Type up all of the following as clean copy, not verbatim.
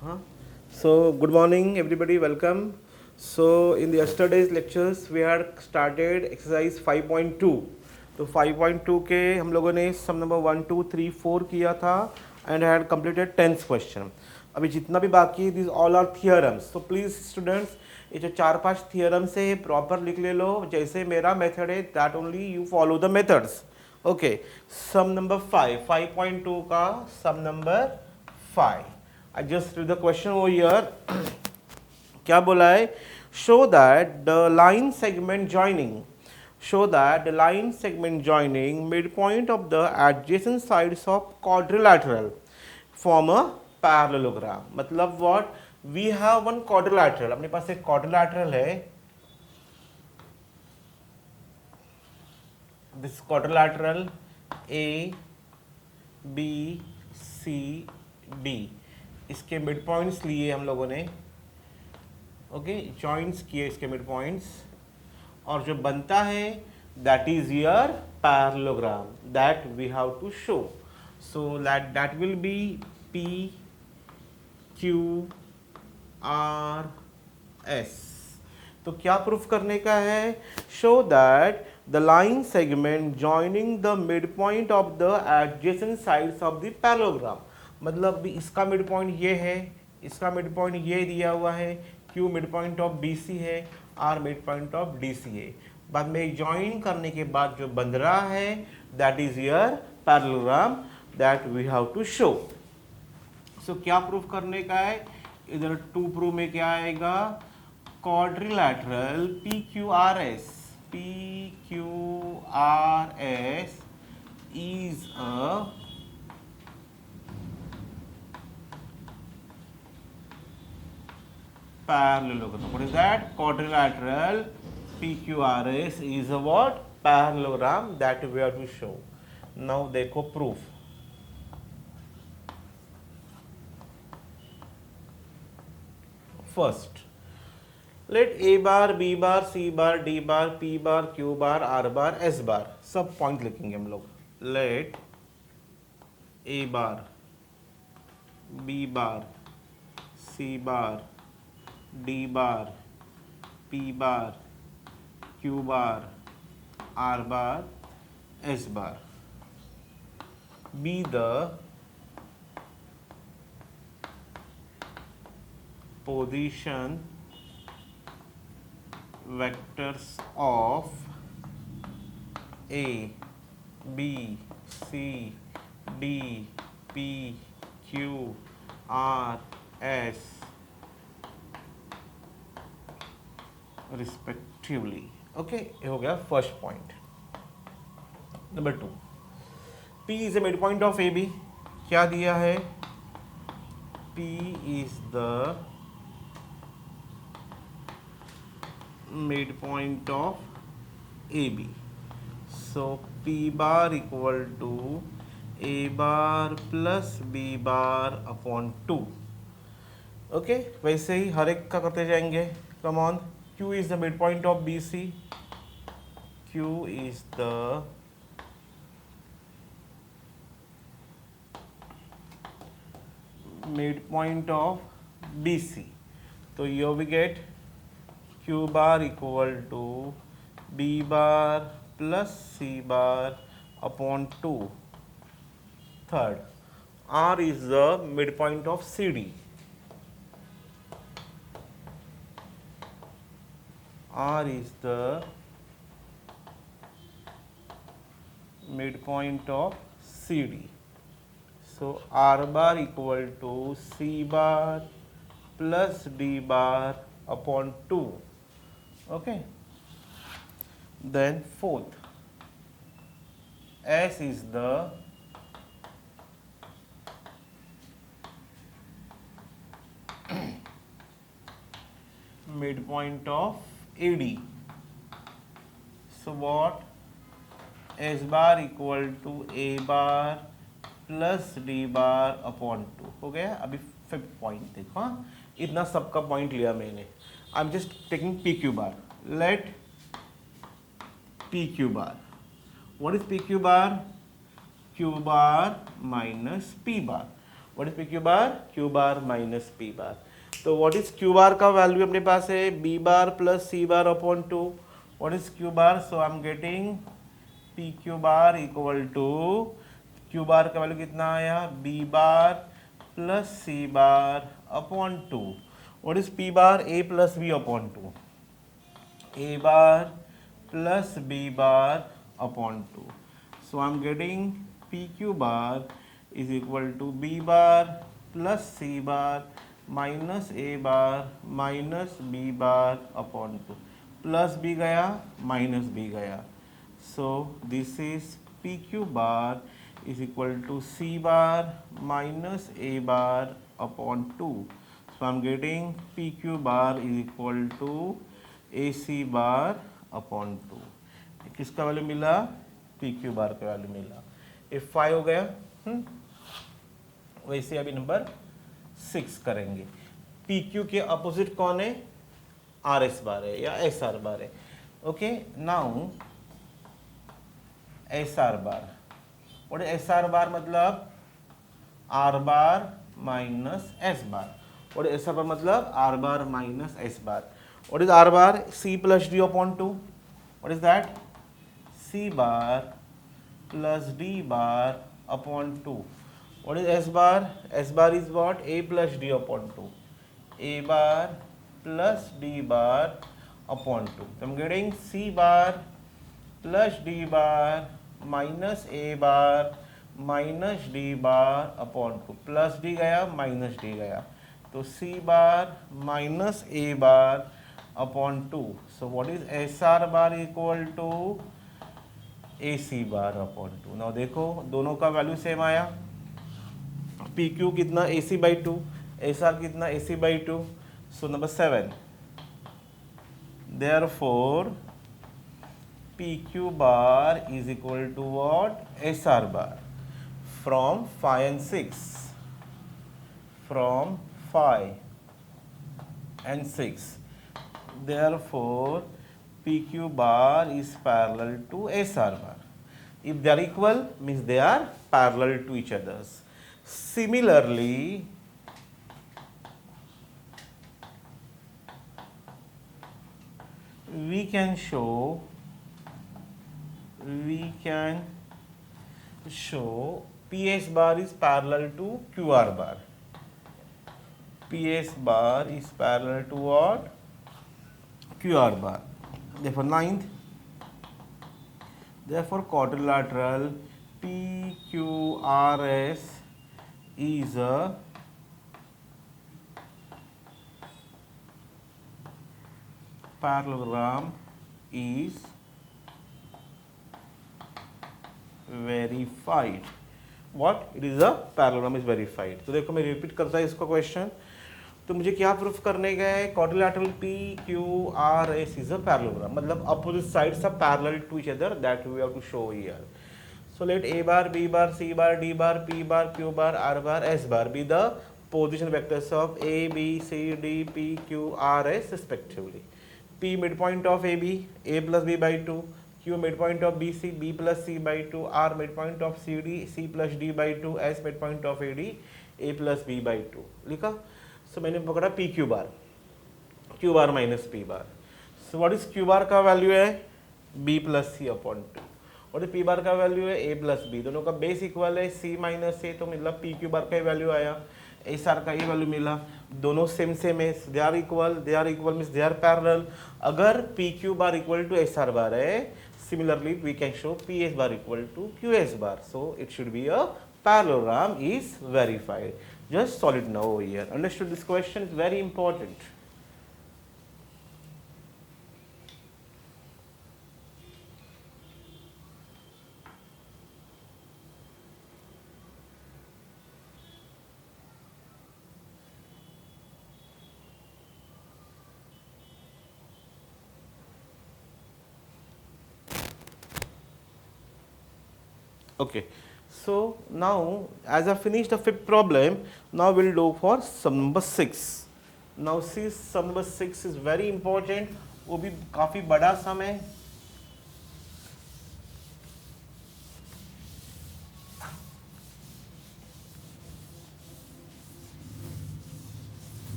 Huh? So, good morning, everybody. Welcome. So, in the yesterday's lectures, we had started exercise 5.2. तो 5.2 के हम लोगों ने सम नंबर 1, 2, 3, 4 किया था and had completed 10th question. अभी जितना भी बाकी दिस ऑल आर थियरम्स. तो प्लीज़ स्टूडेंट्स ये जो 4-5 थियरम्स है प्रॉपर लिख ले लो. जैसे मेरा मेथड है that only you follow the methods. Okay. Sum number 5, 5.2 का sum number 5. I just read the question over here. क्या बोला है? Show that the line segment joining midpoint of the adjacent sides of quadrilateral form a parallelogram. मतलब what? We have one quadrilateral. अपने पास एक quadrilateral है. This quadrilateral A, B, C, D. इसके mid points लिए हम लोगों ने. ओके, जॉइंट्स किए इसके मिड पॉइंट्स और जो बनता है that is your parallelogram that we have to show. So that will be P Q R S. तो क्या प्रूफ करने का है? Show that the line segment joining the mid point of the adjacent sides of the parallelogram. मतलब इसका mid point ये है, इसका मिड पॉइंट ये दिया हुआ है, Q mid point of BC है, R mid point of DC है. बाद में ज्वाइन करने के बाद जो बन रहा है that is your parallelogram that we have to show. So क्या प्रूफ करने का है? इधर टू प्रूफ में क्या आएगा? Quadrilateral PQRS is a parallelogram. What is that? Quadrilateral PQRS is a what? Parallelogram that we have to show. Now देखो proof. First, let A bar, B bar, C bar, D bar, P bar, Q bar, R bar, S bar सब point लिखेंगे हम लोग. Let A bar, B bar, C bar, D bar, P bar, Q bar, R bar, S bar be the position vectors of A, B, C, D, P, Q, R, S respectively. Okay, ये हो गया first point. Number 2, P is the mid point of AB. क्या दिया है? P is the mid point of AB. So P bar equal to A bar plus B bar upon 2. Okay, वैसे ही हर एक का करते जाएंगे. Come on. Q is the midpoint of BC. Q is the midpoint of BC. So here we get Q bar equal to B bar plus C bar upon 2. Third, R is the midpoint of CD. R is the midpoint of CD. So R bar equal to C bar plus D bar upon 2. Okay. Then fourth, S is the midpoint of AD. So what? S bar equal to A bar plus D bar upon 2 हो गया. अभी fifth point देखो. हाँ, इतना सबका point लिया मैंने. I am just taking PQ bar. Let PQ bar. What is PQ bar? Q bar minus P bar. What is P Q bar? Q bar minus P bar. तो what is Q bar का value अपने पास है B bar plus C bar upon 2। What is Q bar? So I am getting P Q bar equal to, Q bar का value कितना आया? B bar plus C bar upon 2। What is P bar? A plus B upon 2। A bar plus B bar upon 2। So I'm getting PQ bar is equal to B bar plus C bar minus A bar minus B bar upon 2. Plus B गया minus B गया. So this is PQ bar is equal to C bar minus A bar upon 2. So I'm getting PQ bar is equal to AC bar upon 2. किसका value मिला? P Q bar का value मिला। ये 5 हो गया। वैसे अभी नंबर 6 करेंगे। पी क्यू के अपोजिट कौन है? आर एस बार है या एस आर बार है। Okay, now S R bar, और एस आर बार मतलब R bar minus S bar, और एस आर बार मतलब R bar minus S bar. What is R bar? C plus D upon 2। What is that? C bar plus D bar upon 2. What is S bar? S bar is what? A plus D upon 2. A bar plus D bar upon 2. So I'm getting C bar plus D bar minus A bar minus D bar upon 2. Plus D गया minus D गया, तो C bar minus A bar upon 2. So what is SR bar equal to? AC bar upon 2। Now देखो दोनों का value same आया। PQ कितना? AC by 2। SR कितना? AC by 2। So number 7, therefore PQ bar is equal to what? SR bar. From 5 and 6, from 5 and 6, therefore PQ bar is parallel to SR bar. If they are equal, means they are parallel to each others. Similarly, we can show PS bar is parallel to QR bar. PS bar is parallel to what? QR bar. Therefore, 9th, therefore quadrilateral PQRS is a parallelogram is verified. What? It is a parallelogram is verified. तो देखो मैं repeat करता है इसको question. तो मुझे क्या proof करने गए? Quadrilateral P Q R S is a parallelogram, मतलब opposite sides are parallel to each other, that we have to show here. So let A bar B bar C bar D bar P bar Q bar R bar S bar be the position vectors of A B C D P Q R S respectively. P mid point of A B, A plus B by 2, Q mid point of B C, B plus C by 2, R mid point of C D, C plus D by 2, S mid point of A D, A plus B by 2। लिखा। So मैंने पकड़ा P Q bar, Q bar minus P bar. So what is Q bar का value है? B plus C upon 2। और P बार का value है ए plus B, दोनों का बेस इक्वल है सी माइनस ए, तो मतलब पी क्यू बार का ही वैल्यू आया, एस आर का ये वैल्यू मिला। दोनों सेम सेम है, they are equal means they are parallel. अगर P Q bar equal to S R bar है, similarly we can show P S bar equal to Q S bar. So it should be a parallelogram is verified. Just solve it now over here. Understood? This question is very important. Okay. So now as I finished the 5th problem, now we'll do for sum number 6. Now see, sum number 6 is very important, वो भी काफी बड़ा सम है।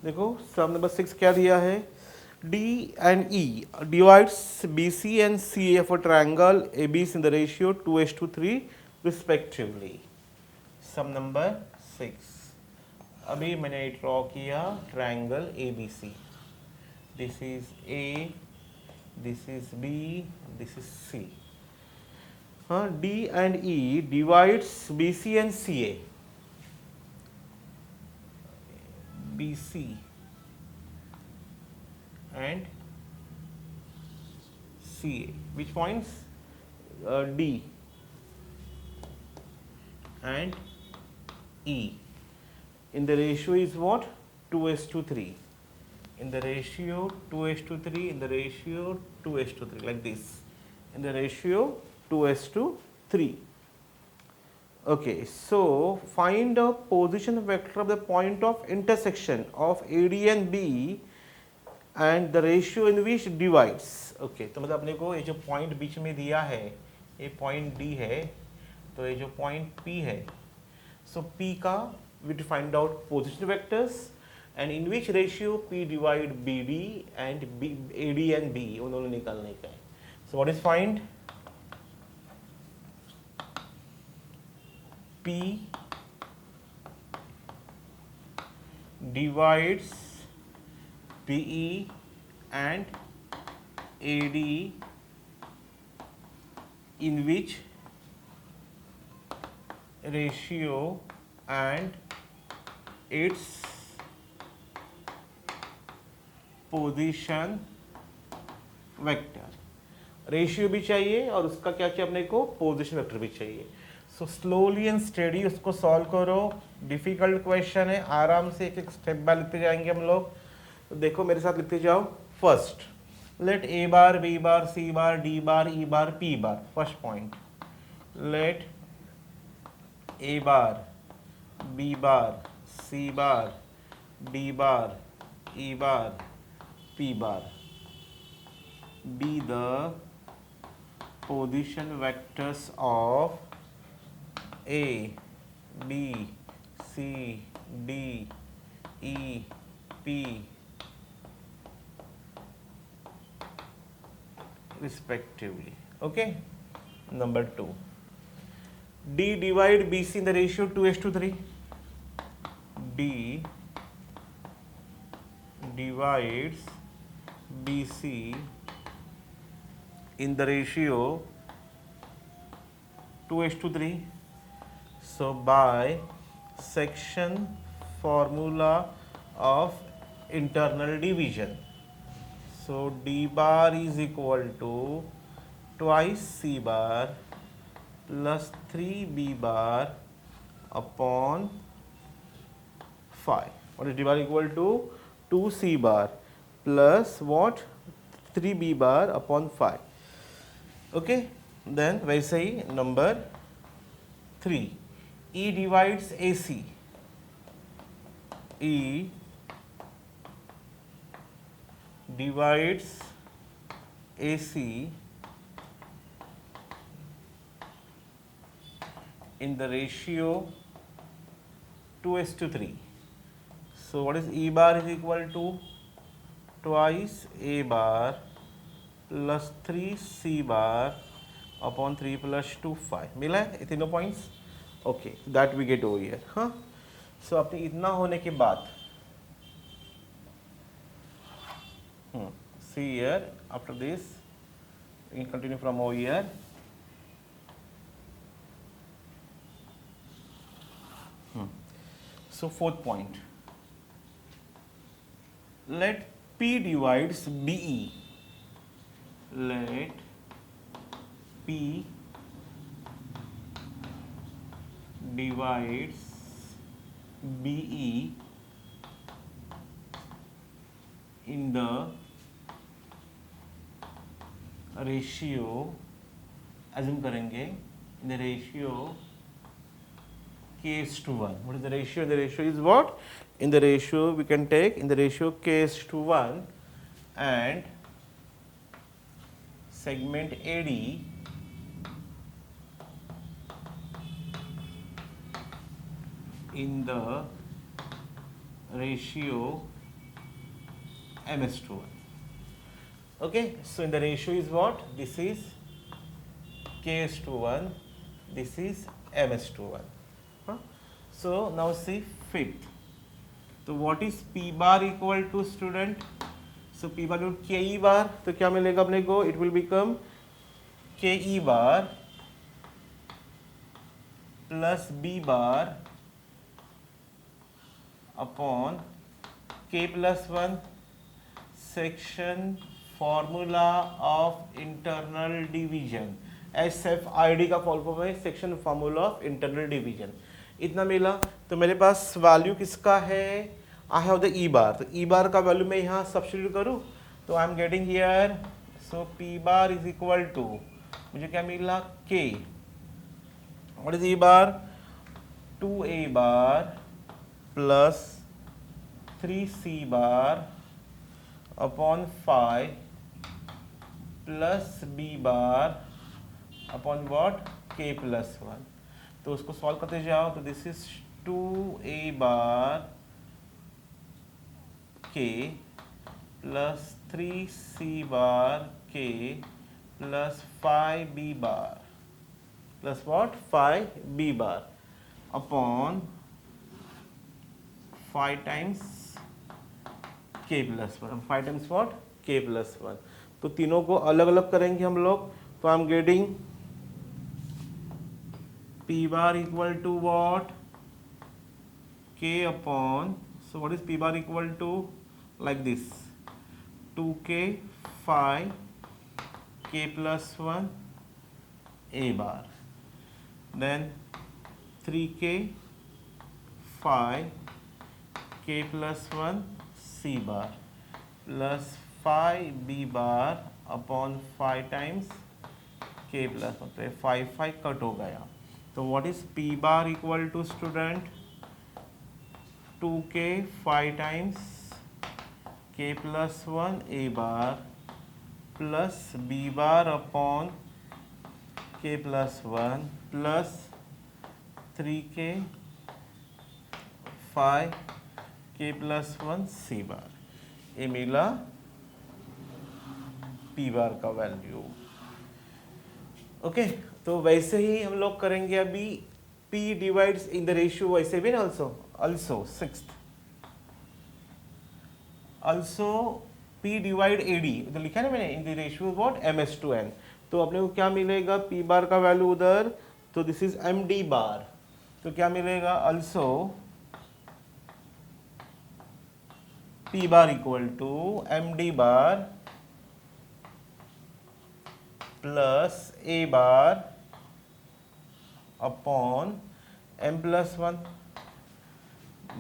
देखो सम number 6 क्या दिया है, D and E divides BC and CA for triangle ABC in the ratio 2:3 respectively. Sum number 6, अभी मैंने ड्रॉ किया triangle ABC, this is A, this is B, this is C. हाँ, D and E divides BC and CA. BC and CA. Which points? D and E. In the ratio is what? 2:3. In the ratio 2:3. In the ratio 2:3. Like this. In the ratio 2:3. Okay. So find a position vector of the point of intersection of AD and B and the ratio in which divides. Okay, तो मतलब अपने को ये जो point बीच में दिया है, ये पॉइंट D है, तो ये जो पॉइंट P है, सो P का we to find out position vectors and in which ratio P divide BD and AD and B, उन दोनों निकालने का है. So what is find? P divides PE and AD in which ratio and its position vector. Ratio भी चाहिए और उसका क्या चाहिए अपने को, पोजीशन वेक्टर भी चाहिए. सो स्लोली एंड स्टेडी उसको सॉल्व करो. डिफिकल्ट क्वेश्चन है, आराम से एक एक स्टेप बाय लिखते जाएंगे हम लोग. तो देखो मेरे साथ लिखते जाओ. First let A bar B bar C bar D bar E bar P bar. First point, let A bar B bar C bar D bar E bar P bar be the position vectors of A, B, C, D, E, P respectively. Okay. Number 2, D divide BC in the ratio 2:3. D divides BC in the ratio 2:3. So by section formula of internal division, so D bar is equal to twice C bar plus 3B bar upon 5. What is D bar equal to? 2C bar plus what? 3B bar upon 5. Okay, then वैसे ही number 3, E divides AC. E divides AC in the ratio 2:3. So what is E bar is equal to twice A bar plus 3C bar upon 3 plus 2 5. मिला है तीनों points. Okay, that we get over here. हाँ, so अपने इतना होने के बाद see here after this we continue from over here. So fourth point, let P divides BE. Let P divides BE in the ratio, assume करेंगे, in the ratio k:1. What is the ratio? The ratio is what? In the ratio we can take in the ratio k:1 and segment AD in the ratio ms21. Okay, so in the ratio is what? This is ks21, this is ms21. huh? So now see fifth. तो what is p bar equal to student? So p bar equal to ke bar, तो क्या मिलेगा अपने को? It will become ke bar plus b bar upon k plus 1 section formula of internal division. SFID का fall form है section formula of internal division. इतना मिला. तो मेरे पास वैल्यू किसका है? आई हैव द ई बार. तो ई बार का वैल्यू मैं यहाँ सब्स्टिट्यूट करूँ तो I am getting here. So P bar is equal to, मुझे क्या मिला? K. What is E bar? 2a bar plus 3c bar upon 5 plus b bar upon what? k plus 1. तो उसको सॉल्व करते जाओ. तो this is 2a bar k plus 3c bar k plus 5b bar plus what? 5b bar upon 5 times k plus 1. 5 times what? k plus 1. तो तीनों को अलग अलग करेंगे हम लोग. तो I am getting p bar equal to what? k upon, so what is p bar equal to? Like this, 2k 5 k plus 1 a bar, then 3k 5 k plus 1 c bar plus 5 b bar upon 5 times k plus 1. तो 5 cut हो गया. तो what is p bar equal to student? 2k 5 times k plus 1 a bar plus b bar upon k plus 1 plus 3k 5 k plus 1 c bar. ये मिला p बार का value. Okay तो वैसे ही हम लोग करेंगे अभी p divides in the ratio वैसे भी ना. also sixth also p divide ad तो लिखा है ना मैंने in the ratio what? ms2n. तो अपने को क्या मिलेगा? p बार का वैल्यू उधर. तो दिस इज md बार. तो क्या मिलेगा? also p bar equal to md bar plus a bar upon m plus 1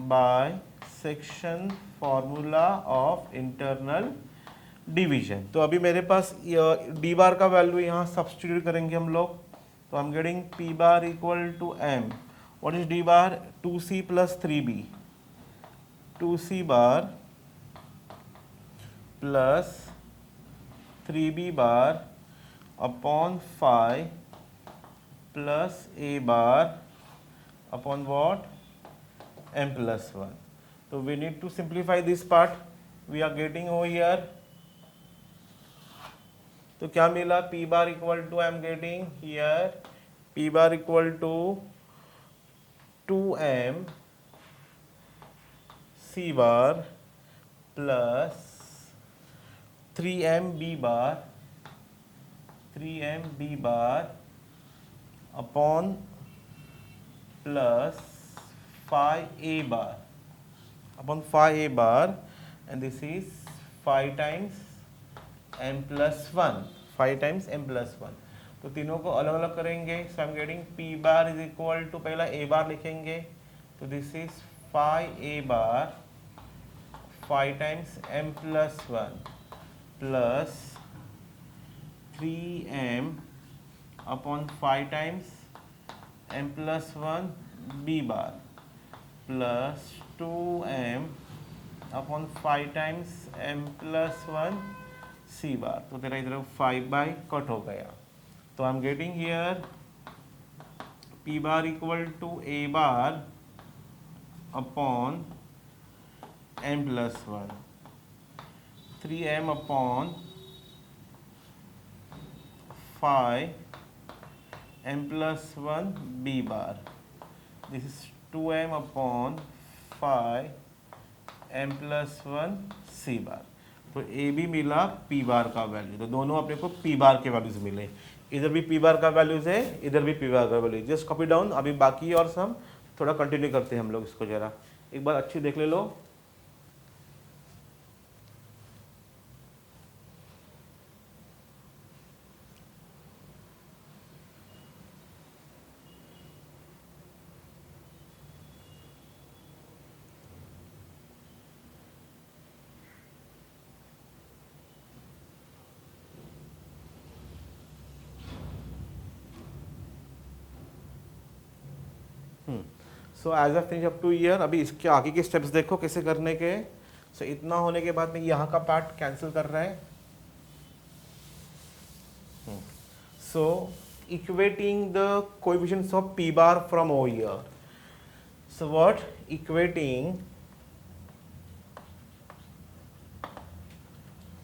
by section formula of internal division. तो अभी मेरे पास d बार का वैल्यू यहाँ सब्स्टिट्यूट करेंगे हम लोग. तो I am getting p bar equal to m. What is d bar? 2c plus 3b. 2c bar plus 3b bar upon 5 plus a bar upon what? m plus 1. तो we need to simplify this part. We are getting over here. तो क्या मिला? p bar equal to I am getting here p bar equal to 2m c bar plus 3m b bar 3m b bar upon plus 5a bar upon 5a bar and this is 5 times m plus 1. 5 times m plus 1. तो तीनों को अलग अलग करेंगे. So I am getting p bar is equal to, पहला a bar लिखेंगे. तो this is 5a bar 5 times m plus 1 plus 3m upon 5 times m plus 1 b bar plus 2m upon 5 times m plus 1 c bar. तो तेरा इधर 5 by cut हो गया. तो I am getting here p bar equal to a bar upon m plus 1 3m upon phi m plus 1 b bar. This is 2m upon phi m plus 1 c bar. तो ए भी मिला P बार का value, तो दोनों अपने को P बार के values मिले, इधर भी पी बार का वैल्यूज है, इधर भी पी बार का वैल्यू। Just copy down. अभी बाकी और सम थोड़ा कंटिन्यू करते हैं हम लोग इसको, जरा एक बार अच्छी देख ले लो। So as a finish up to here. अभी इसके आगे के स्टेप्स देखो कैसे करने के। सो इतना होने के बाद में यहाँ का पार्ट कैंसिल कर रहा है। So equating the coefficients of P bar from O here. So what equating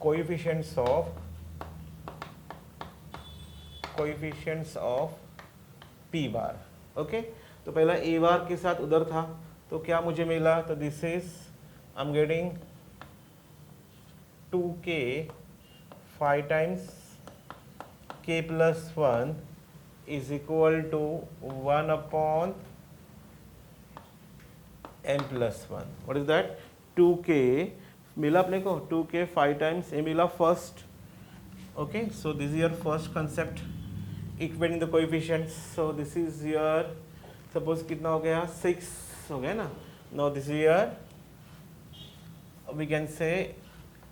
coefficients of P bar. Okay, तो पहला ए बार के साथ उधर था, तो क्या मुझे मिला, तो this is I am getting 2k 5 times k plus 1 is equal to 1 upon m plus 1. What is that? 2k मिला अपने को, 2k 5 times a मिला first. Okay, so this is your first concept, equating the coefficients. So this is your, suppose कितना हो गया, 6 हो गया ना। Now this is your, we can say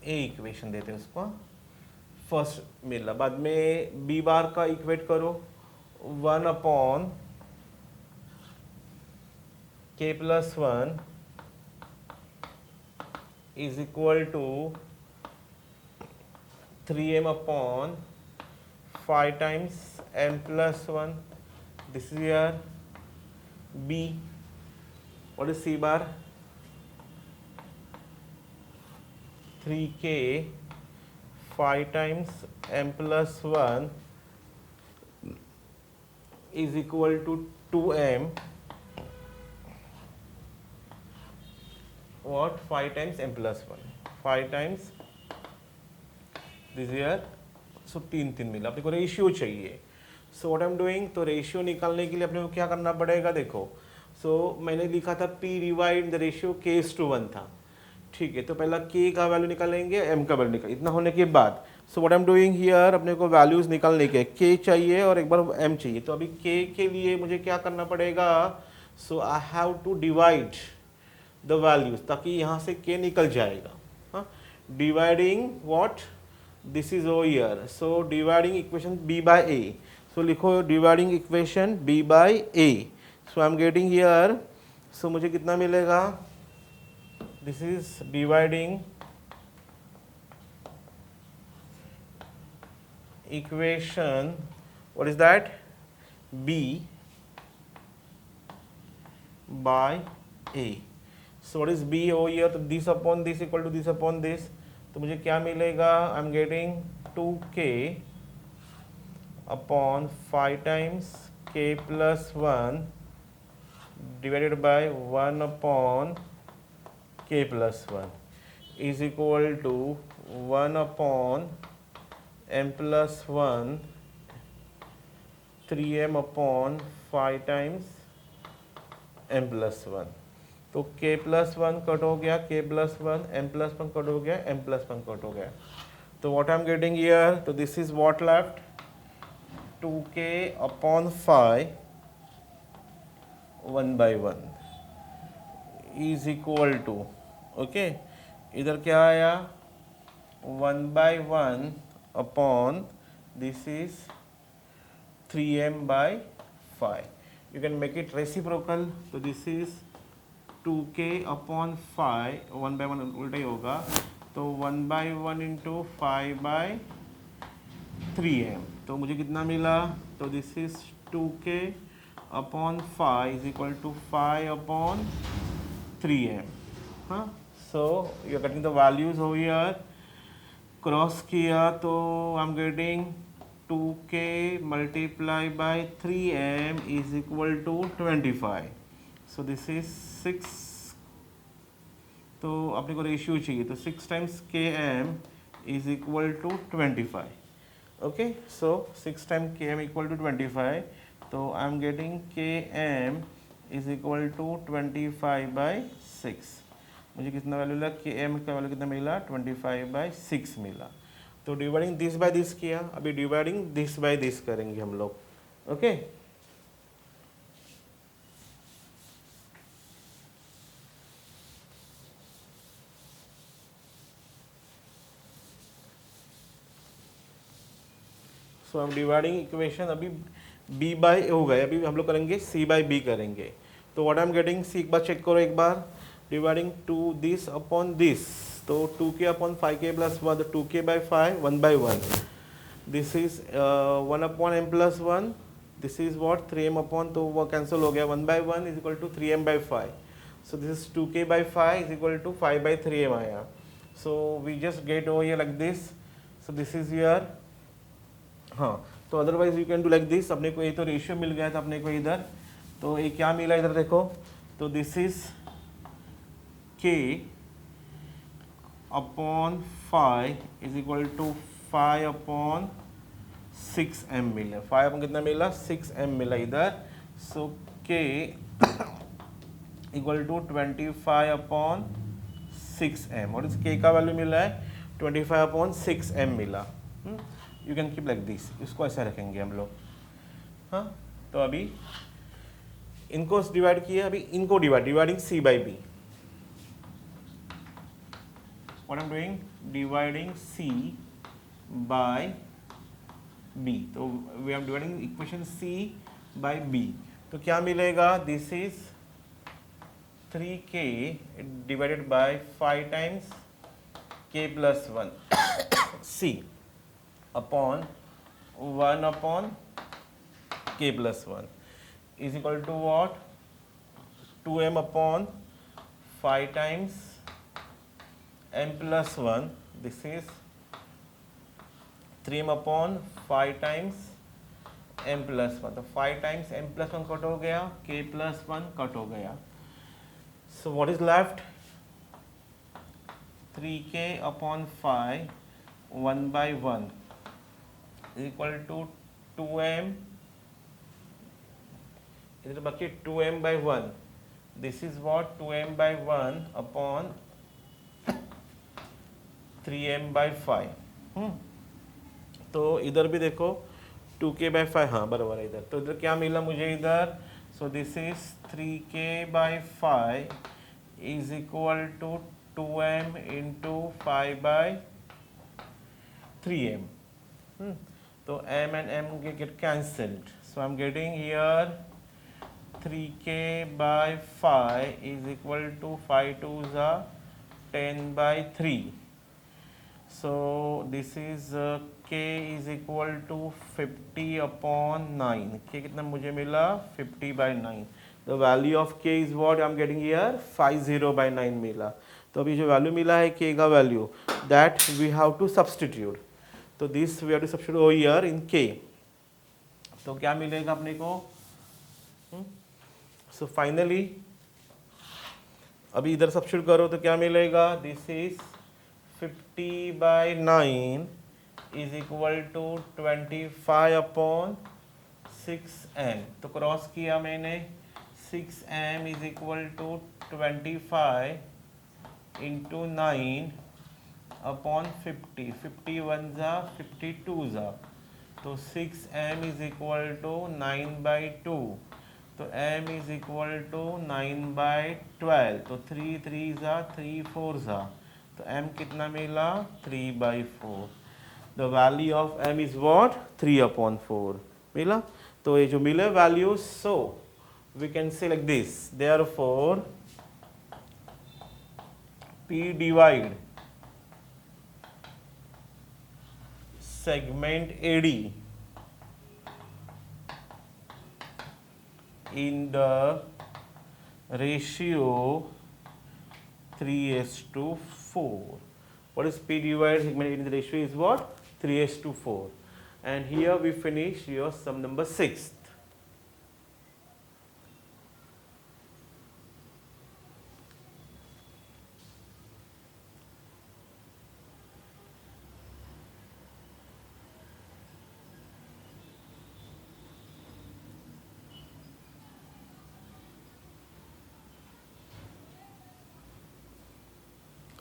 a equation देते हैं उसको, फर्स्ट मिला। बाद में b बार का इक्वेट करो, 1 upon k plus 1 is equal to 3m upon 5 times m plus 1. This is your b. What is c bar? 3k 5 times m plus 1 is equal to 2m. What? 5 times m plus 1. 5 times this here. So 3 मिला। अपने को ratio चाहिए। सो what I am doing, तो ratio निकालने के लिए अपने को क्या करना पड़ेगा, देखो। सो मैंने लिखा था p divide the ratio k/1 था, ठीक है। तो पहला k का वैल्यू निकालेंगे, m का वैल्यू निकाल। इतना होने के बाद सो what I am doing here, अपने को वैल्यूज निकालने के, k चाहिए और एक बार m चाहिए। तो अभी k के लिए मुझे क्या करना पड़ेगा, so I have to divide the values, ताकि यहाँ से k निकल जाएगा। हाँ, dividing what, this is O here. So dividing equation b by a। So लिखो dividing equation b by a। So I am getting here, so मुझे कितना मिलेगा, this is dividing equation, what is that, b by a। So what is b O here, तो this upon this equal to this upon this. तो मुझे क्या मिलेगा, I am getting 2k upon 5 times k plus 1 divided by 1 upon k plus 1 is equal to 1 upon m plus 1 3m upon 5 times m plus 1। तो k plus 1 cut हो गया, k plus 1, m plus 1 cut हो गया, m plus 1 cut हो गया। तो what I'm getting here, तो this is what left, 2k upon 5 1 by 1 is equal to, okay, इधर क्या आया, 1 by 1 upon this is 3m by 5. You can make it reciprocal, तो this is 2k upon 5, 1 by 1 उल्टा ही होगा, तो 1 by 1 into 5 by 3m। तो मुझे कितना मिला, तो this is 2k upon 5 is equal to 5 upon 3m। हाँ, so you are getting the values over here। Cross किया तो I am getting 2k multiply by 3m is equal to 25. So this is 6. तो अपने को ratio चाहिए, तो 6 times K M is equal to 25. Okay, so 6 time K M equal to 25. तो I am getting K M is equal to 25/6. मुझे कितना value मिला, के एम का वैल्यू कितना मिला, 25/6 मिला. तो डिवाइडिंग दिस बाय दिस किया, अभी डिवाइडिंग दिस बाय दिस करेंगे हम लोग. ओके, सो हम डिवाइडिंग इक्वेशन अभी b बाय हो गए, अभी हम लोग करेंगे c बाय b करेंगे. तो what I am getting, c एक बार चेक करो एक बार. Dividing two this upon this, तो 2k अपॉन 5k प्लस 1, तो 2k by 5 1/1. This is 1 upon m plus 1. This is what 3m upon, तो वो कैंसिल हो गया, 1/1 is equal to 3m/5. So this is 2k by 5 is equal to 5/3m आया. So we just get over here like this. So this is your, हाँ, तो otherwise you can do like this. अपने को ये तो ratio मिल गया था अपने को इधर, तो ये क्या मिला इधर देखो, तो this is k upon 5 is equal to 5 upon 6m मिला. 5 अपॉन कितना मिला, 6m मिला इधर. So k equal to 25 upon 6m, और इस k का वैल्यू मिला है 25 अपॉन 6m मिला. You can keep like this, इसको ऐसा रखेंगे हम लोग. हाँ, तो अभी इनको डिवाइड किया, अभी इनको dividing c by b. What I am doing, dividing c by b. तो we are dividing equation c by b. तो क्या मिलेगा, this is 3k divided by 5 times k plus 1 c upon 1 upon k plus 1 is equal to what, 2m upon 5 times m plus 1. This is 3m upon 5 times m plus 1. तो 5 times m plus 1 cut हो गया, k plus 1 cut हो गया. So what is left, 3k upon 5 1/1 is equal to 2m, इधर बाकी 2m by 1. This is what 2m by 1 upon 3m by 5. तो इधर भी देखो 2k by 5, हाँ बराबर है इधर. तो इधर क्या मिला मुझे इधर, so this is 3k by 5 is equal to 2m into 5 by 3m. तो m and m get cancelled. So I'm getting here 3k by 5 is equal to 5 2s are 10/3. So this is k is equal to 50 upon 9. k कितना मुझे मिला, 50/9. The value of k is what I'm getting here, 50/9 मिला. तो अभी जो value मिला है k का value, that we have to substitute. तो this we have to substitute over here in k. तो क्या मिलेगा अपने को, सो फाइनली अभी इधर सब्स्टिट्यूट करो तो क्या मिलेगा, this is 50/9 is equal to 25 upon 6m. तो क्रॉस किया मैंने, 6m is equal to 25 into 9 upon 50. 51 जा 52 जा, तो 6m इज इक्वल टू 9/2. तो m इज इक्वल टू 9/12. तो 3 3 जा 3 4 जा, तो m कितना मिला, 3/4. The value of m is what, 3/4 मिला. तो ये जो मिले value, so we can say like this, therefore p divide segment AD in the ratio 3:4. What is P divided sigma in the ratio is what? 3:4. And here we finish your sum number 6.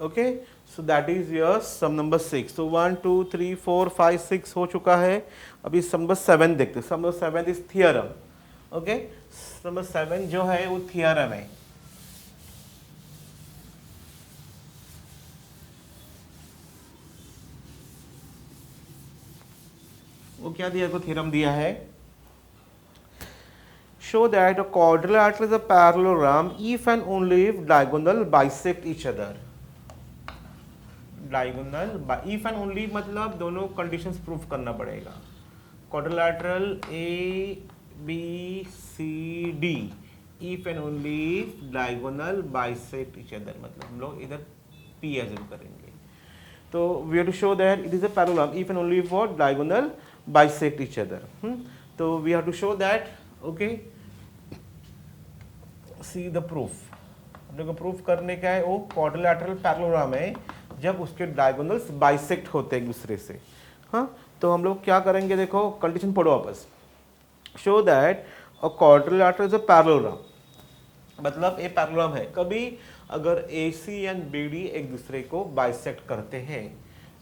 Okay, so that is your sum number 6. तो 1 2 3 4 5 6 हो चुका है. अभी सम number 7 देखते हैं. Sum number 7 is theorem. Okay, number 7 जो है वो थियरम है. वो क्या दिया, को थ्योरम दिया है. Show that a quadrilateral is a parallelogram if and only if diagonal bisect each other. Diagonal if and only मतलब दोनों conditions prove करना पड़ेगा. Quadrilateral A B C D if and only if diagonal bisect each other मतलब हम लोग इधर P assume करेंगे. तो we have to show that it is a parallelogram if and only if what diagonal bisect each other. तो we have to show that. Okay, see the proof. हम लोग को प्रूफ करने का है वो क्वाड्रिलैटरल पैरेललोग्राम है जब उसके डायगोनल्स बाइसेक्ट होते हैं एक दूसरे से. हाँ, तो हम लोग क्या करेंगे, देखो कंडीशन पढ़ो वापस. Show that a quadrilateral is a parallelogram मतलब ए पैरेललोग्राम है कभी अगर ए सी एंड बी डी एक दूसरे को बाइसेक्ट करते हैं.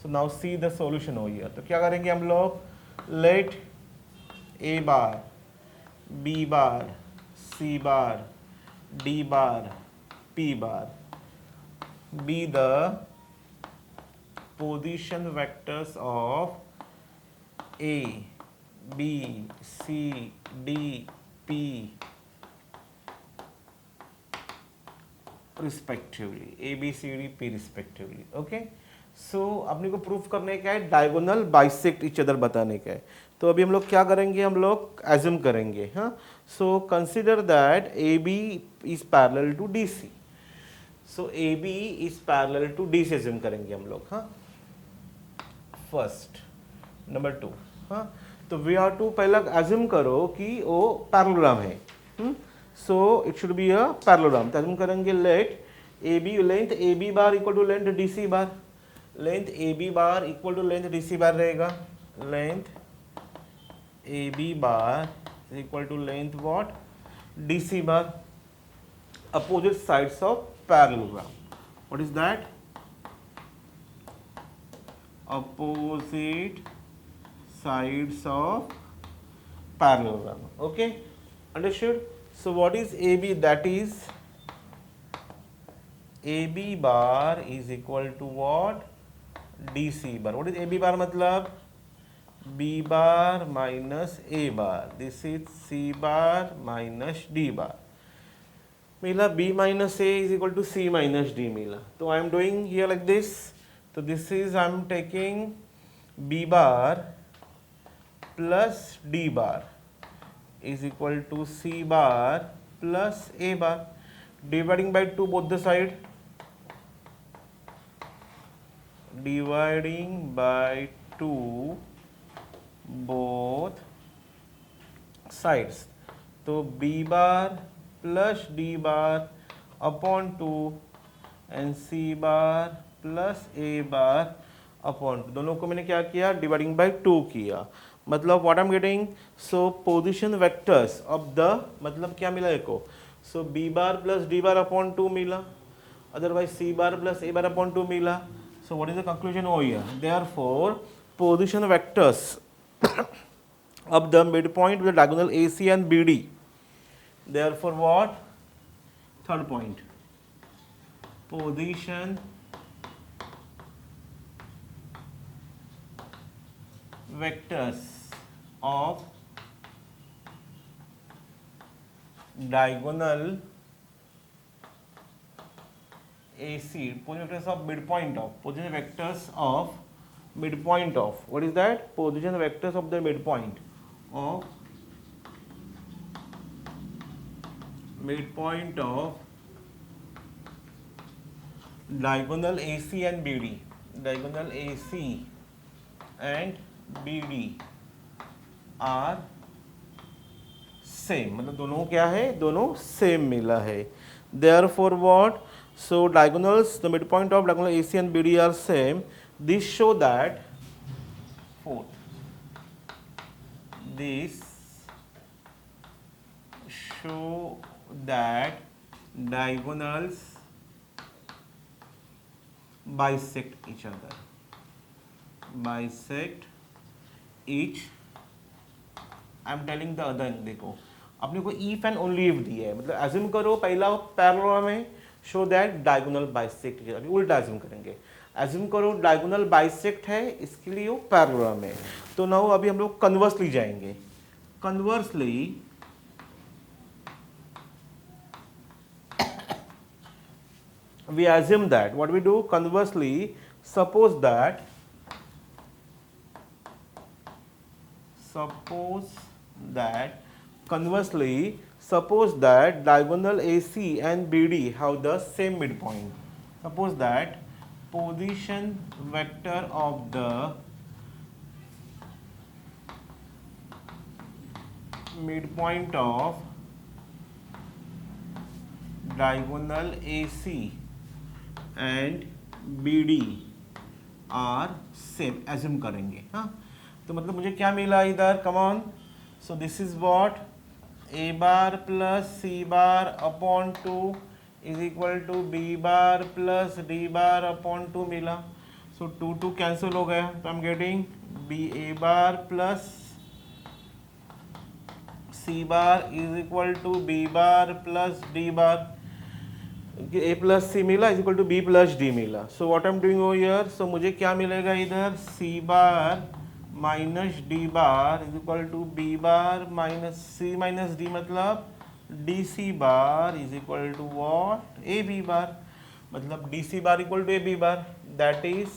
So now see the solution हो गया. तो क्या करेंगे हम लोग, late A bar B bar C bar D bar P bar be the position vectors of A, B, C, D, P respectively. A, B, C, D, P respectively. Okay. सो अपने को proof करने का है डायगोनल बाइसेक्ट इच अदर बताने का है. तो अभी हम लोग क्या करेंगे, हम लोग एज्यूम करेंगे. हाँ, so consider that A B is parallel to D C. So A B is parallel to D C assume करेंगे हम लोग. हाँ, फर्स्ट. नंबर 2. हाँ, तो वी आर टू पहला एज्यूम करो कि वो पैरेललोग्राम है. So it should be a parallelogram. तो एज्यूम करेंगे let A B length A B bar equal to length D C bar. Length A B bar equal to length D C bar रहेगा. Length A B bar equal to length what D C bar. Opposite sides of parallelogram. What is that, opposite sides of parallelogram. Okay, understood. So what is A B, that is A B bar is equal to what D C bar. What is A B bar मतलब b bar minus a bar. This is c bar minus d bar. मिला b minus a is equal to c minus d मिला. तो I am doing here like this. So this is I am taking b bar plus d bar is equal to c bar plus a bar. Dividing by 2 both the side. Dividing by 2 both sides. तो b bar plus d bar upon 2 and c bar plus a bar upon 2. दोनों को मैंने क्या किया, dividing by 2 किया. मतलब what I am getting, so position vectors of the मतलब क्या मिला देखो. सो b बार प्लस d बार अपॉन 2 मिला, otherwise c bar plus a bar upon 2 मिला. So what is the conclusion over here, therefore position vectors of the midpoint with the diagonal AC and BD. Therefore, what? Third point. Position vectors of diagonal AC. Position vectors of midpoint of. Position vectors of midpoint of. What is that? Position vectors of the midpoint of diagonal AC and BD. Diagonal A C and B D are same, मतलब दोनों क्या है, दोनों same मिला है. Therefore what? So diagonals, the midpoint of diagonal AC and BD are same. This show that fourth. This show that diagonals bisect each other. Bisect each. I am telling the other. देखो अपने को if and only if दिया है, मतलब assume करो पहला parallel में show that diagonal bisect, अभी उल्टा एज्यूम करेंगे. एज्यूम करो डायगोनल बाइसेक्ट है, इसके लिए वो पैरेलल में. तो नाउ अभी हम लोग कन्वर्सली जाएंगे. Conversely we assume that, what we do, conversely suppose that conversely suppose that diagonal AC and BD have the same midpoint. Suppose that position vector of the midpoint of diagonal AC and BD are same. Assume करेंगे. हाँ, तो मतलब मुझे क्या मिला इधर, come on. So this is what, A bar plus C bar upon 2 is equal to B bar plus D bar upon 2 मिला. सो 2 2 कैंसिल हो गया, तो I am getting B A bar plus C bar is equal to B bar plus D bar. A plus C मिला is equal to B plus D मिला. So what I am doing over here, so मुझे क्या मिलेगा इधर, C bar minus D bar is equal to B bar minus C minus D, मतलब D C bar is equal to what, A B bar. मतलब D C bar equal to A B bar, that is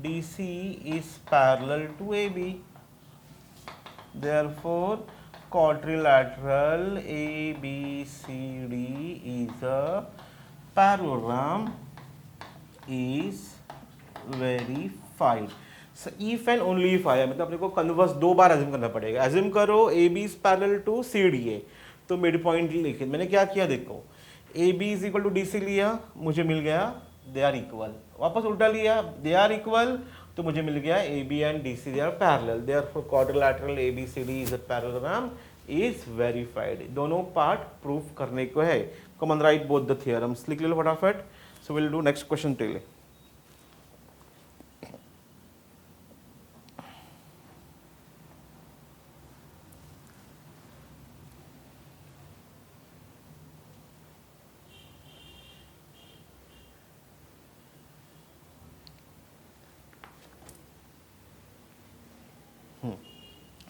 D C is parallel to A B. Therefore quadrilateral ABCD is a parallelogram is verified. So if and only if आया, मतलब अपने को converse दो बार assume करना पड़ेगा. Assume करो AB is parallel to CDA, तो mid point लिखे. मैंने क्या किया देखो, AB is equal to DC लिया, मुझे मिल गया दे आर इक्वल. वापस उल्टा लिया, दे आर इक्वल, तो मुझे मिल गया AB and DC they are parallel. Therefore quadrilateral ABCD is a parallelogram is verified. दोनों पार्ट प्रूफ करने को है. Common right both the theorems. लिख लो फटाफट. So will do next question tele.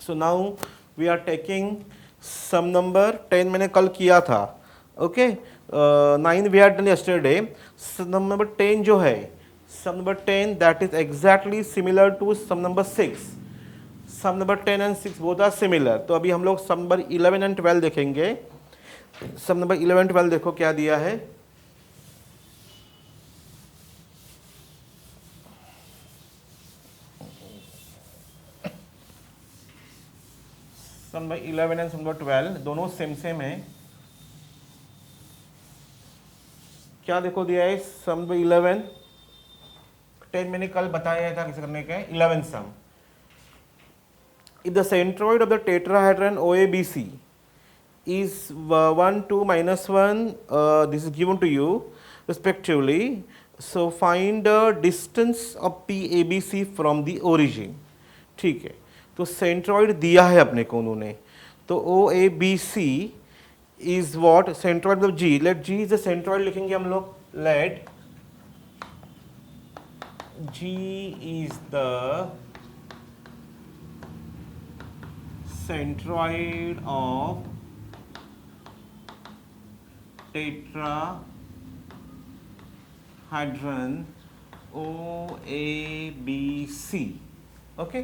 So now we are taking sum number 10 मैंने कल किया था. Okay, 9 we had done yesterday. Sum number 10 जो है, sum number 10 that is exactly similar to sum number 6. Sum number 10 and 6 both are similar. तो अभी हम लोग sum number 11 and 12 देखेंगे. sum number 11 12 देखो क्या दिया है. सम नंबर 11 एंड सम नंबर 12 दोनों सेम सेम है. क्या देखो दिया है, सम नंबर 11 10 मैंने कल बताया था किसे करने का. 11 sum, if the centroid of the tetrahedron OABC is 1 2 minus 1, this is given to you respectively. So find the distance of PABC from the origin. ठीक है, तो सेंट्रॉइड दिया है अपने को उन्होंने. तो OABC इज व्हाट, सेंट्रॉइड मतलब G. Let G is the centroid लिखेंगे हम लोग. Let G is the centroid of tetrahedron OABC. Okay,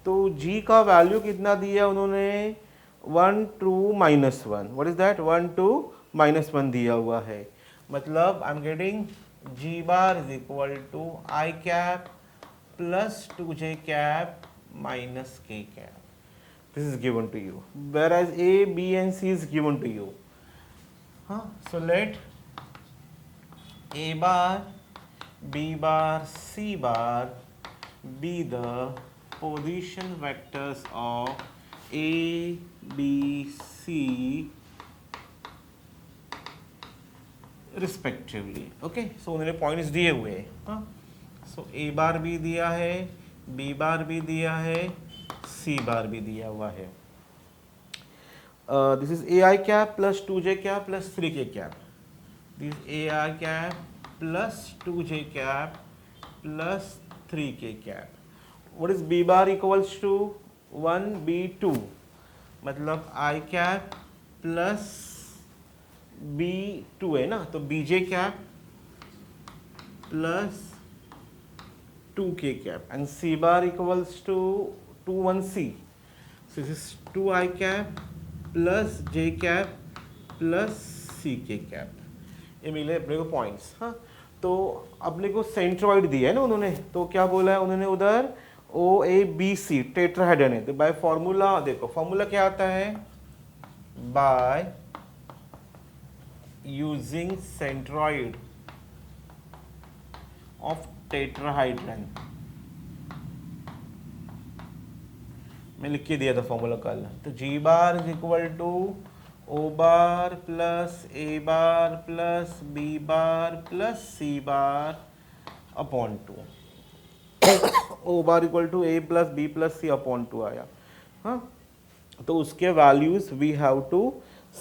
तो G का वैल्यू कितना दिया उन्होंने, 1 2 -1. व्हाट इज दैट, 1 2 -1 दिया हुआ है. मतलब आई am getting g bar is equal to I cap plus 2j cap minus k cap. This is given to you, whereas A, B and C is given to you. So let A bar, B bar, C bar be the position vectors of A, B, C respectively. Okay, so उन्होंने points दिए हुए हैं. हाँ, सो ए बार भी दिया है, B बार भी दिया है, सी बार भी दिया हुआ है. This is A I cap plus 2j cap plus 3k cap. This A I cap plus 2j cap plus 3k cap. What is B bar equals to 1b2, मतलब आई कैप प्लस B2 है ना, तो BJ cap plus 2k cap and C बार equals to 21C. So this is 2I cap plus J cap plus CK cap. ये मिले अपने को points. हाँ, तो अपने को सेंट्रॉइड दिया है ना उन्होंने, तो क्या बोला है उन्होंने उधर OABC टेट्राहेड्रन है. तो बाय फॉर्मूला देखो, फॉर्मूला क्या आता है, bye using centroid of tetrahedron. मैं लिख के दिया था फॉर्मूला कल. तो G bar is equal to O bar plus A bar plus B bar plus C bar upon 2. O bar equal to A plus B plus C upon 2 आया. हाँ, तो उसके values we have to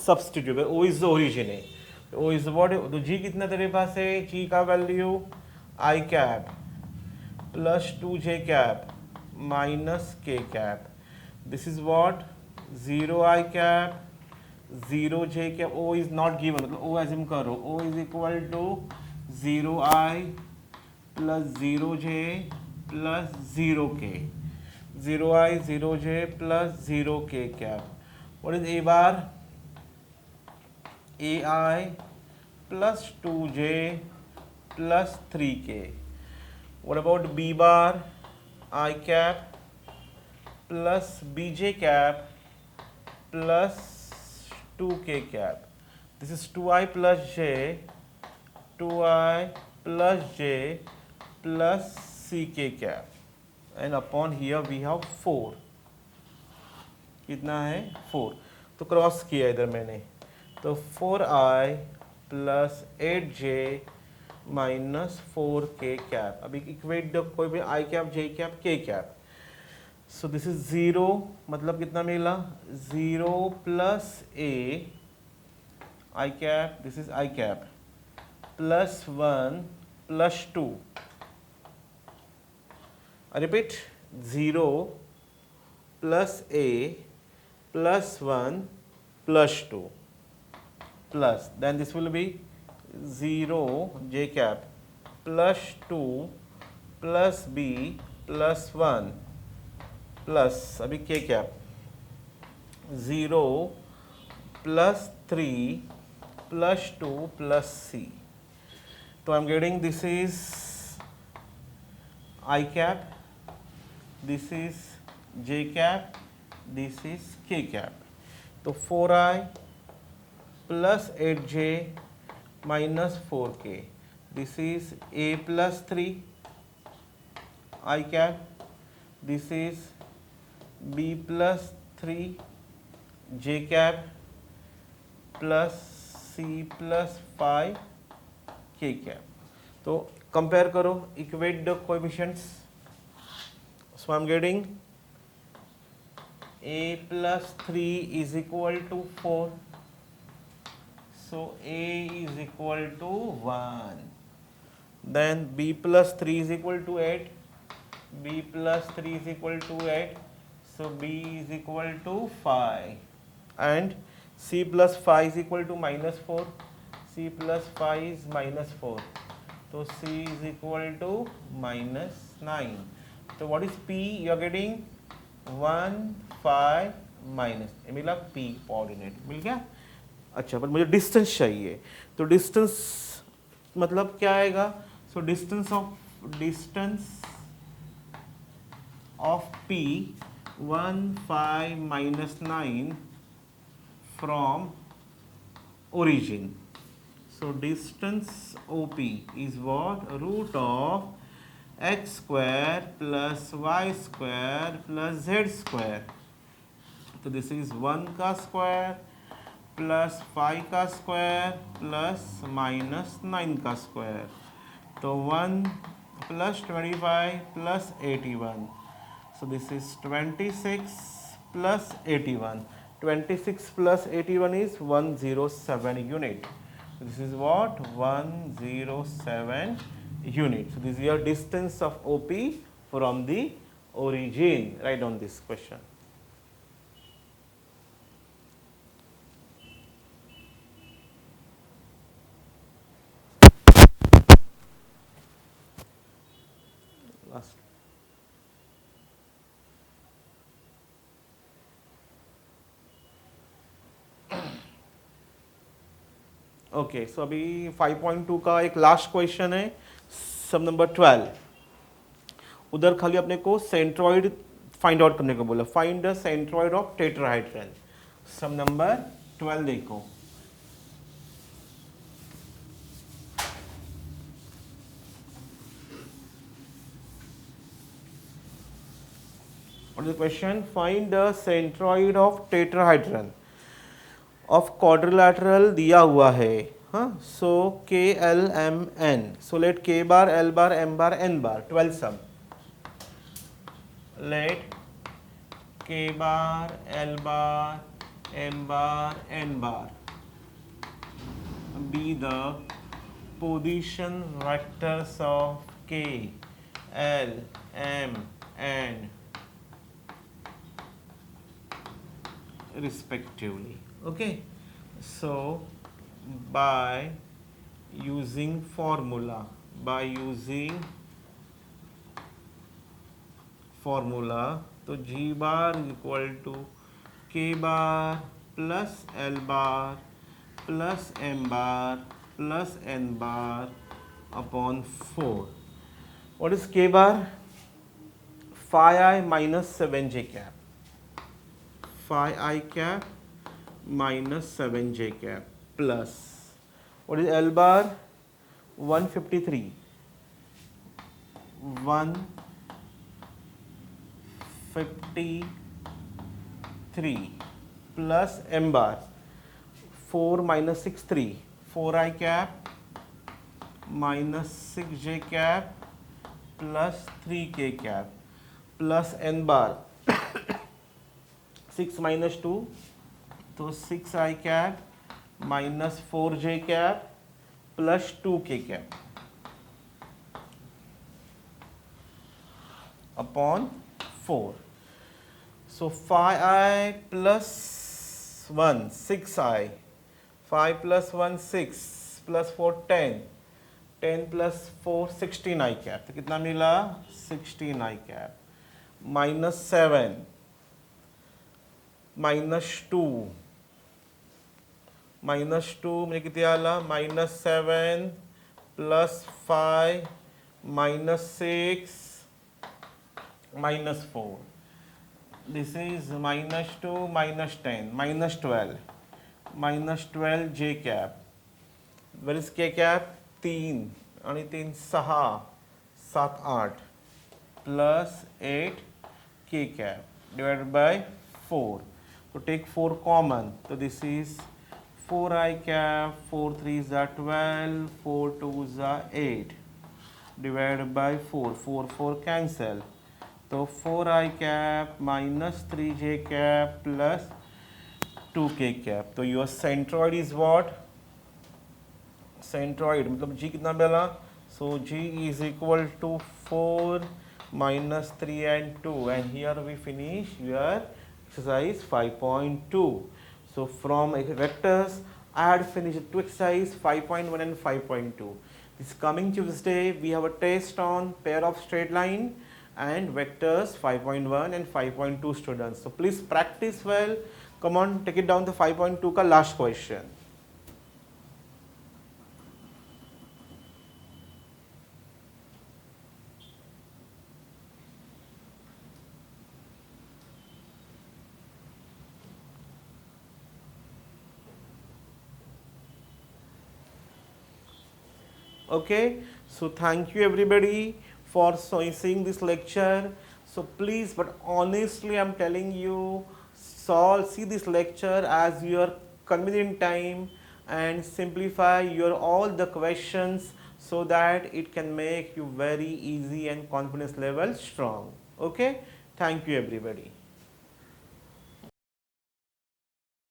substitute. O is the origin है. O is what, तो G कितना तेरे पास है, G का वैल्यू I cap plus 2j cap minus k cap. This is what 0I cap 0j cap. O is not given, मतलब O assume करो. O is equal to 0I plus 0j plus 0k. 0I 0j plus 0k cap. What is A bar, AI plus 2j plus 3k. What about B bar, I cap plus BJ cap plus 2k cap. This is 2I plus j, 2I plus j plus CK cap. And upon here we have 4. कितना है 4. तो cross किया इधर मैंने, तो 4I plus 8j minus 4k cap. अभी equate the कोई भी I cap, J cap, K cap. So this is 0, मतलब कितना मिला 0 plus A I cap, this is I cap plus 1 plus 2. Repeat 0 plus A plus 1 plus 2. Plus, then this will be 0 j cap plus 2 plus b plus 1 plus अभी k cap 0 plus 3 plus 2 plus c. So I am getting this is I cap, this is j cap, this is k cap. तो 4I plus 8j minus 4k. This is A plus 3 I cap. This is B plus 3 j cap plus C plus 5 k cap. तो compare करो, equate the coefficients. So I am getting A plus 3 is equal to 4. So A is equal to 1. Then B plus 3 is equal to 8. B plus 3 is equal to 8. So B is equal to 5. And C plus 5 is equal to minus 4. C plus 5 is minus 4. So C is equal to minus 9. So what is P? You are getting 1, 5, minus. ये मिला P coordinate मिल गया. अच्छा, पर मुझे distance चाहिए. तो distance मतलब क्या आएगा? So distance of P 1 5 minus 9 from origin. So distance OP is what? Root of x square plus y square plus z square. So this is 1 का square plus 5 का square plus minus 9 का square. तो 1 plus 25 plus 81. So this is 26 plus 81. 26 plus 81 is 107 unit. So this is what? 107 unit. So this is your distance of OP from the origin. Write down this question. Last. Okay so अभी 5.2 का एक last question है, सम number 12. उधर खाली अपने को centroid find out करने को बोला. Find the centroid of tetrahedral. Sum number 12 देखो. What is the question? Find the centroid of tetrahedron of quadrilateral दिया हुआ है. हाँ, so K L M N. So let K bar L bar M bar N bar 12 sum. Let K bar L bar M bar N bar be the position vectors of K L M N respectively. Okay, so by using formula, तो G bar is equal to K bar plus L bar plus M bar plus N bar upon 4. What is K bar? Phi I minus 7j cap. Phi I cap minus 7j cap plus, what is L bar? 153. 153 plus M bar 4 minus 6 3. 4I cap minus 6j cap plus 3k cap plus N bar 6 minus 2, तो 6I cap minus 4j cap plus 2k cap upon 4. So 5I plus 1 6I, 5 plus 1 6 plus 4 10, 10 plus 4 16I cap. तो कितना मिला? 16I cap minus 7 minus 2 म्हणजे किती आला? minus 7 plus 5 minus 6 minus 4. This is minus 2 minus 10 minus 12 J cap. Where is K cap? 3 आणि 3 6 7 8 plus 8 K cap divided by 4. So take 4 common. So this is 4I cap, 4 3s are 12, 4 2s are 8 divided by 4. 4 4 cancel. So 4I cap minus 3j cap plus 2k cap. So your centroid is what? Centroid मतलब G कितना मिला? So G is equal to 4 minus 3 and 2, and here we finish your exercise 5.2. So from vectors I had finished two exercise 5.1 and 5.2. This coming Tuesday we have a test on pair of straight line and vectors 5.1 and 5.2 students. So please practice well. Come on, take it down to 5.2 का last question. Okay, so thank you everybody for seeing this lecture. So please, but honestly I'm telling you, solve, see this lecture as your convenient time and simplify your all the questions so that it can make you very easy and confidence level strong. Okay, thank you everybody.